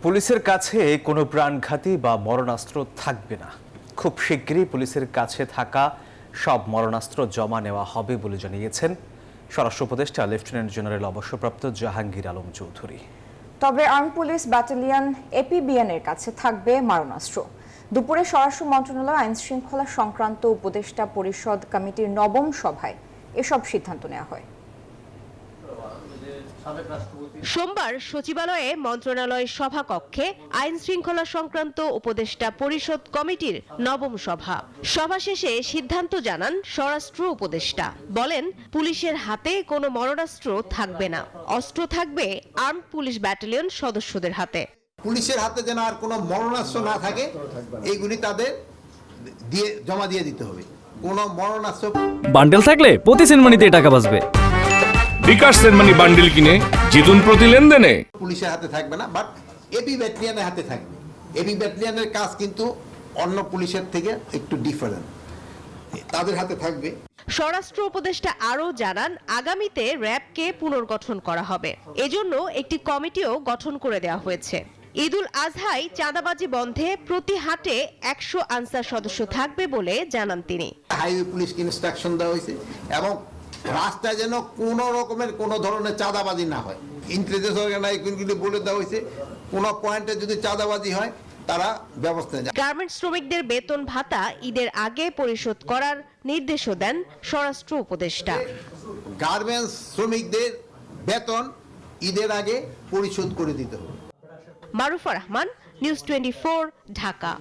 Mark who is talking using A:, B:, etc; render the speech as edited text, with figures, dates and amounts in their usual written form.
A: পুলিশের কাছে কোনো প্রাণঘাতী বা মরণাস্ত্র থাকবে না। খুব শিগগিরই পুলিশের কাছে থাকা সব মরণাস্ত্র জমা নেওয়া হবে বলে জানিয়েছেন স্বরাষ্ট্র উপদেষ্টা লেফটেন্যান্ট জেনারেল অবসরপ্রাপ্ত জাহাঙ্গীর আলম চৌধুরী।
B: তবে আর্ম পুলিশ ব্যাটালিয়ন এপিবিএন এর কাছে থাকবে মারণাস্ত্র। দুপুরে স্বরাষ্ট্র মন্ত্রণালয় আইন শৃঙ্খলা সংক্রান্ত উপদেষ্টা পরিষদ কমিটির নবম সভায় এসব সিদ্ধান্ত নেওয়া হয়।
C: সোমবার সচিবালয়ে মন্ত্রণালয় সভাকক্ষে আইন শৃঙ্খলা সংক্রান্ত উপদেষ্টা পরিষদ কমিটির নবম সভা। সভা শেষে সিদ্ধান্ত জানান স্বরাষ্ট্র উপদেষ্টা। বলেন, পুলিশের হাতে কোনো মরণাস্ত্র থাকবে না, অস্ত্র থাকবে আর্ম পুলিশ ব্যাটালিয়ন সদস্যদের হাতে।
D: পুলিশের হাতে যেন আর কোনো মরণাস্ত্র না থাকে, এইগুলি তাদের জমা দিয়ে দিতে হবে। কোনো মরণাস্ত্র
E: বান্ডেল থাকলে প্রতি সেনমানিতে টাকা বাঁচবে।
F: বিকাশ সেনমানি বান্ডেল কিনে জিতুন প্রতি লেনদেনে।
D: পুলিশের হাতে থাকবে না, বাট এপি ব্যাটালিয়নের হাতে থাকবে। এপি ব্যাটালিয়নের কাজ কিন্তু অন্য পুলিশের থেকে একটু ডিফারেন্ট, তাদের হাতে থাকবে।
C: স্বরাষ্ট্র উপদেষ্টা আরও জানান, আগামীতে র্যাবকে পুনর্গঠন করা হবে। এজন্য একটি কমিটিও গঠন করে দেওয়া হয়েছে। ঈদুল আজহায় চাঁদাবাজি বন্ধে প্রতি হাটে 100 আনসার সদস্য থাকবে বলে জানান তিনি।
D: হাইওয়ে পুলিশকে ইনস্ট্রাকশন দেওয়া হয়েছে এবং রাস্তায় যেন কোনো রকমের কোনো ধরনের চাঁদাবাজি না হয়। ইন্টেলিজেন্স অর্গানাইজেশনগুলি বলে দেওয়া হয়েছে, কোনো পয়েন্টে যদি চাঁদাবাজি হয় তারা ব্যবস্থা নেয়।
C: গার্মেন্টস শ্রমিকদের বেতন ভাতা ঈদের আগে পরিশোধ করার নির্দেশও দেন স্বরাষ্ট্র উপদেষ্টা।
D: গার্মেন্টস শ্রমিকদের বেতন ঈদের আগে পরিশোধ করে দিতে হবে।
C: মারুফা রহমান, নিউজ 24, ঢাকা।